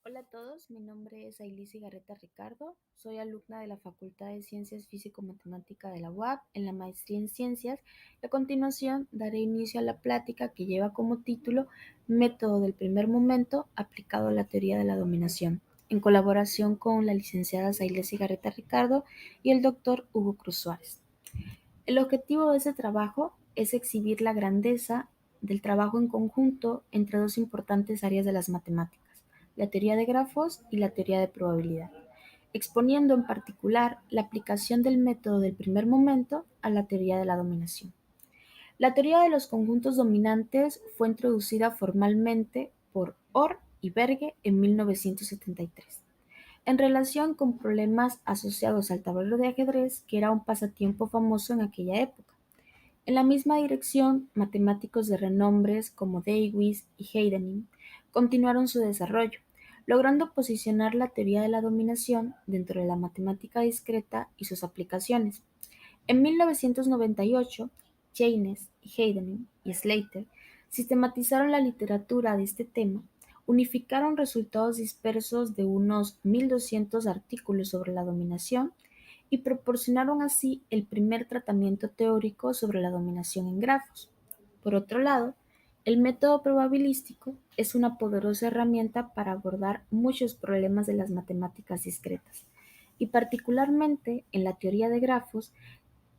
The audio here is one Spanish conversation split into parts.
Hola a todos, mi nombre es Ailisi Garreta Ricardo, soy alumna de la Facultad de Ciencias Físico-Matemática de la UAP en la maestría en Ciencias y a continuación daré inicio a la plática que lleva como título Método del primer momento aplicado a la teoría de la dominación, en colaboración con la licenciada Ailisi Garreta Ricardo y el doctor Hugo Cruz Suárez. El objetivo de ese trabajo es exhibir la grandeza del trabajo en conjunto entre dos importantes áreas de las matemáticas, la teoría de grafos y la teoría de probabilidad, exponiendo en particular la aplicación del método del primer momento a la teoría de la dominación. La teoría de los conjuntos dominantes fue introducida formalmente por Orr y Berge en 1973, en relación con problemas asociados al tablero de ajedrez, que era un pasatiempo famoso en aquella época. En la misma dirección, matemáticos de renombres como Davis y Heidenreich continuaron su desarrollo, logrando posicionar la teoría de la dominación dentro de la matemática discreta y sus aplicaciones. En 1998, Jaynes y Heidenreich y Slater sistematizaron la literatura de este tema, unificaron resultados dispersos de unos 1200 artículos sobre la dominación y proporcionaron así el primer tratamiento teórico sobre la dominación en grafos. Por otro lado, el método probabilístico es una poderosa herramienta para abordar muchos problemas de las matemáticas discretas, y particularmente en la teoría de grafos.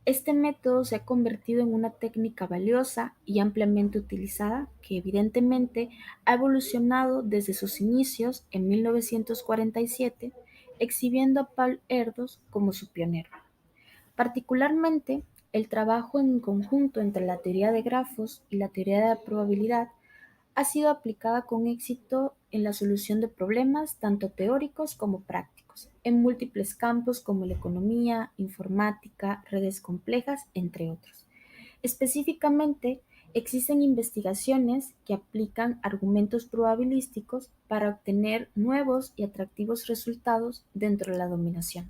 Este método se ha convertido en una técnica valiosa y ampliamente utilizada que evidentemente ha evolucionado desde sus inicios en 1947, exhibiendo a Paul Erdos como su pionero. Particularmente, el trabajo en conjunto entre la teoría de grafos y la teoría de la probabilidad ha sido aplicada con éxito en la solución de problemas tanto teóricos como prácticos, en múltiples campos como la economía, informática, redes complejas, entre otros. Específicamente, existen investigaciones que aplican argumentos probabilísticos para obtener nuevos y atractivos resultados dentro de la dominación.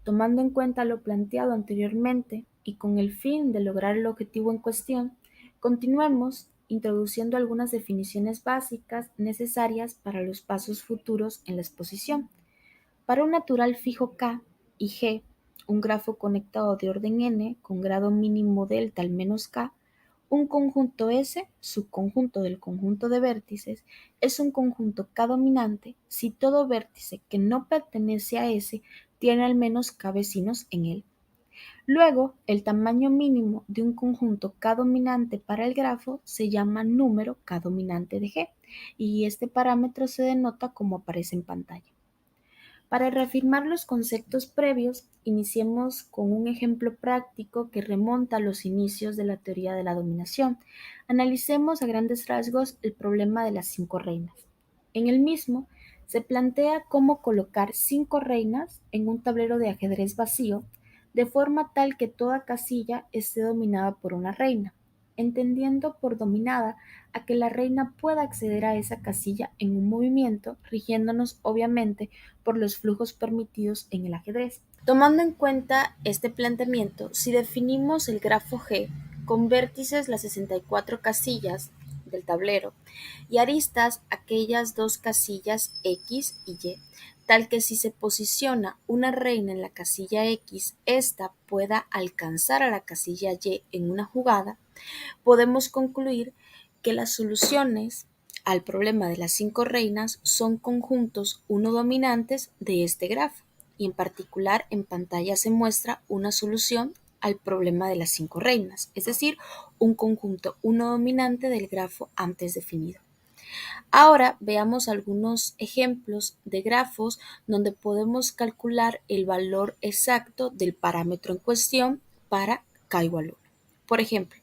Tomando en cuenta lo planteado anteriormente y con el fin de lograr el objetivo en cuestión, continuemos introduciendo algunas definiciones básicas necesarias para los pasos futuros en la exposición. Para un natural fijo K y G, un grafo conectado de orden n con grado mínimo delta al menos K, un conjunto S, subconjunto del conjunto de vértices, es un conjunto K dominante si todo vértice que no pertenece a S tiene al menos K vecinos en él. Luego, el tamaño mínimo de un conjunto K dominante para el grafo se llama número K dominante de G, y este parámetro se denota como aparece en pantalla. Para reafirmar los conceptos previos, iniciemos con un ejemplo práctico que remonta a los inicios de la teoría de la dominación. Analicemos a grandes rasgos el problema de las 5 reinas. En el mismo, se plantea cómo colocar 5 reinas en un tablero de ajedrez vacío, de forma tal que toda casilla esté dominada por una reina, entendiendo por dominada a que la reina pueda acceder a esa casilla en un movimiento, rigiéndonos obviamente por los flujos permitidos en el ajedrez. Tomando en cuenta este planteamiento, si definimos el grafo G con vértices las 64 casillas del tablero y aristas aquellas dos casillas X y Y, tal que si se posiciona una reina en la casilla X, ésta pueda alcanzar a la casilla Y en una jugada, podemos concluir que las soluciones al problema de las 5 reinas son conjuntos uno dominantes de este grafo, y en particular en pantalla se muestra una solución al problema de las 5 reinas, es decir, un conjunto uno dominante del grafo antes definido. Ahora veamos algunos ejemplos de grafos donde podemos calcular el valor exacto del parámetro en cuestión para K igual 1. Por ejemplo,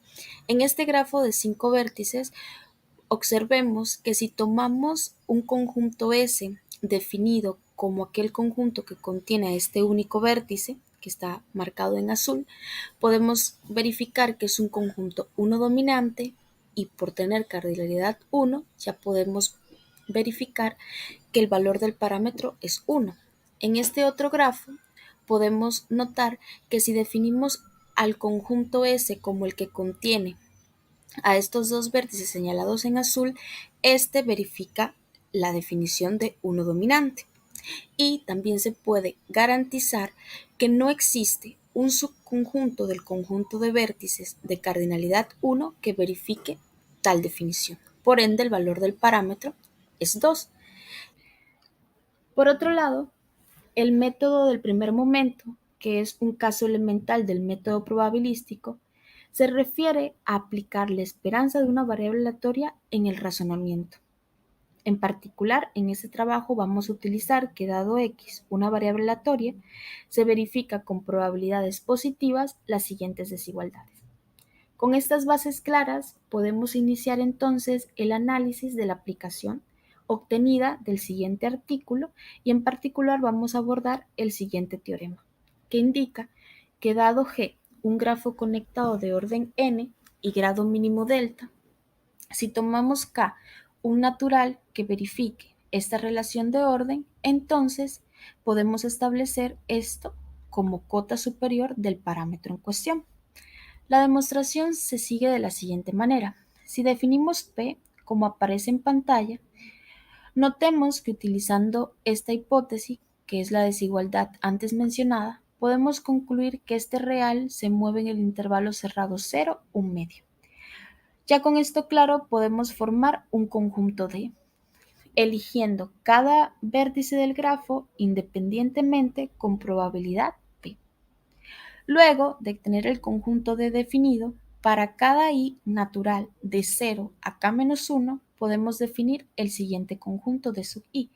en este grafo de 5 vértices, observemos que si tomamos un conjunto S definido como aquel conjunto que contiene a este único vértice, que está marcado en azul, podemos verificar que es un conjunto 1 dominante, y por tener cardinalidad 1 ya podemos verificar que el valor del parámetro es 1. En este otro grafo podemos notar que si definimos al conjunto S como el que contiene a estos dos vértices señalados en azul, este verifica la definición de uno dominante. Y también se puede garantizar que no existe un subconjunto del conjunto de vértices de cardinalidad 1 que verifique tal definición. Por ende, el valor del parámetro es 2. Por otro lado, el método del primer momento, que es un caso elemental del método probabilístico, se refiere a aplicar la esperanza de una variable aleatoria en el razonamiento. En particular, en este trabajo vamos a utilizar que dado x, una variable aleatoria, se verifica con probabilidades positivas las siguientes desigualdades. Con estas bases claras, podemos iniciar entonces el análisis de la aplicación obtenida del siguiente artículo y en particular vamos a abordar el siguiente teorema, que indica que dado G, un grafo conectado de orden n y grado mínimo delta, si tomamos K un natural que verifique esta relación de orden, entonces podemos establecer esto como cota superior del parámetro en cuestión. La demostración se sigue de la siguiente manera. Si definimos P como aparece en pantalla, notemos que utilizando esta hipótesis, que es la desigualdad antes mencionada, podemos concluir que este real se mueve en el intervalo cerrado 0, 1 medio. Ya con esto claro, podemos formar un conjunto D, eligiendo cada vértice del grafo independientemente con probabilidad P. Luego de tener el conjunto D definido, para cada i natural de 0 a k-1 podemos definir el siguiente conjunto de sub i,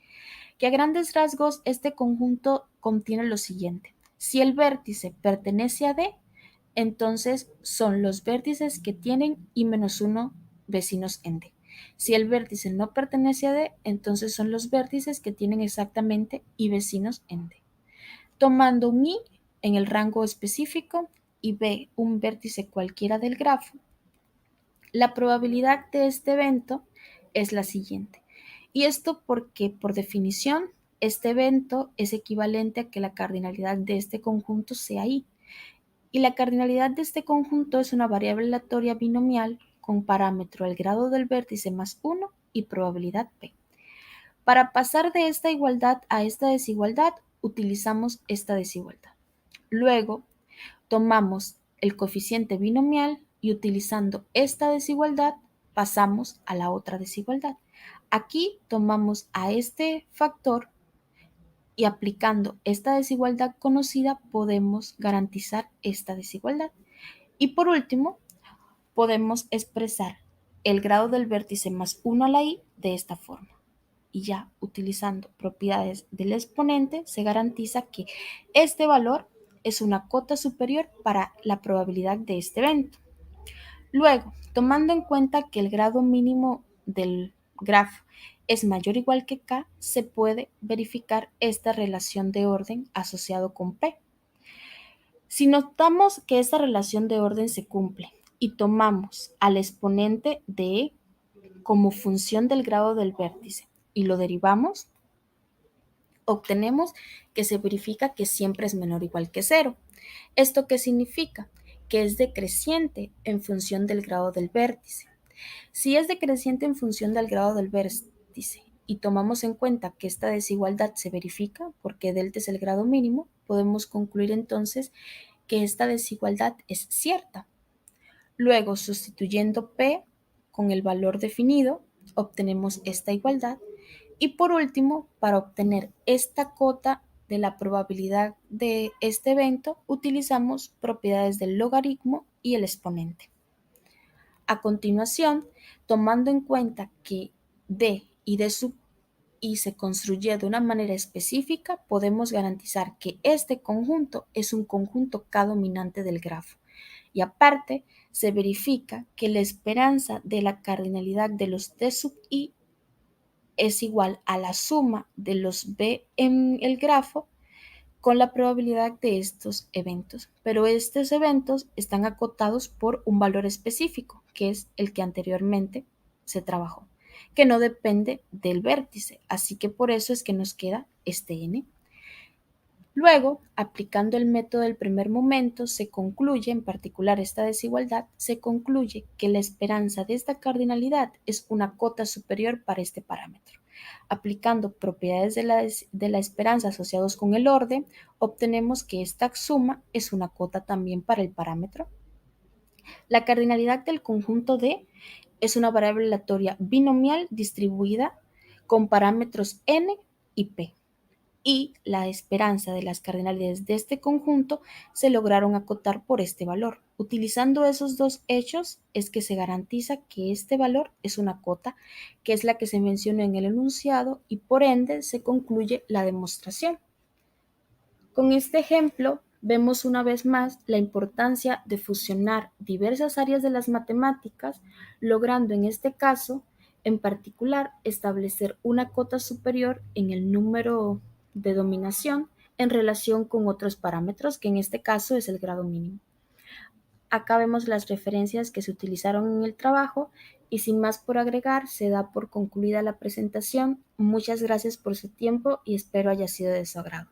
que a grandes rasgos este conjunto contiene lo siguiente. Si el vértice pertenece a D, entonces son los vértices que tienen i-1 vecinos en D. Si el vértice no pertenece a D, entonces son los vértices que tienen exactamente i vecinos en D. Tomando un i en el rango específico y b un vértice cualquiera del grafo, la probabilidad de este evento es la siguiente. Y esto porque, por definición, este evento es equivalente a que la cardinalidad de este conjunto sea i. Y la cardinalidad de este conjunto es una variable aleatoria binomial con parámetro el grado del vértice más 1 y probabilidad p. Para pasar de esta igualdad a esta desigualdad, utilizamos esta desigualdad. Luego, tomamos el coeficiente binomial y utilizando esta desigualdad, pasamos a la otra desigualdad. Aquí tomamos a este factor y aplicando esta desigualdad conocida podemos garantizar esta desigualdad. Y por último, podemos expresar el grado del vértice más 1 a la i de esta forma. Y ya utilizando propiedades del exponente se garantiza que este valor es una cota superior para la probabilidad de este evento. Luego, tomando en cuenta que el grado mínimo del grafo es mayor o igual que K, se puede verificar esta relación de orden asociado con P. Si notamos que esta relación de orden se cumple y tomamos al exponente de E como función del grado del vértice y lo derivamos, obtenemos que se verifica que siempre es menor o igual que 0. ¿Esto qué significa? Que es decreciente en función del grado del vértice. Si es decreciente en función del grado del vértice y tomamos en cuenta que esta desigualdad se verifica porque delta es el grado mínimo, podemos concluir entonces que esta desigualdad es cierta. Luego, sustituyendo P con el valor definido, obtenemos esta igualdad. Y por último, para obtener esta cota de la probabilidad de este evento, utilizamos propiedades del logaritmo y el exponente. A continuación, tomando en cuenta que D y D sub i se construye de una manera específica, podemos garantizar que este conjunto es un conjunto K dominante del grafo. Y aparte, se verifica que la esperanza de la cardinalidad de los D sub i es igual a la suma de los B en el grafo con la probabilidad de estos eventos. Pero estos eventos están acotados por un valor específico, que es el que anteriormente se trabajó, que no depende del vértice. Así que por eso es que nos queda este n. Luego, aplicando el método del primer momento, se concluye, en particular esta desigualdad, se concluye que la esperanza de esta cardinalidad es una cota superior para este parámetro. Aplicando propiedades de la esperanza asociados con el orden, obtenemos que esta suma es una cota también para el parámetro. La cardinalidad del conjunto D es una variable aleatoria binomial distribuida con parámetros n y p. Y la esperanza de las cardinalidades de este conjunto se lograron acotar por este valor. Utilizando esos dos hechos es que se garantiza que este valor es una cota, que es la que se mencionó en el enunciado, y por ende se concluye la demostración. Con este ejemplo, vemos una vez más la importancia de fusionar diversas áreas de las matemáticas, logrando en este caso, en particular, establecer una cota superior en el número de dominación en relación con otros parámetros, que en este caso es el grado mínimo. Acá vemos las referencias que se utilizaron en el trabajo y sin más por agregar, se da por concluida la presentación. Muchas gracias por su tiempo y espero haya sido de su agrado.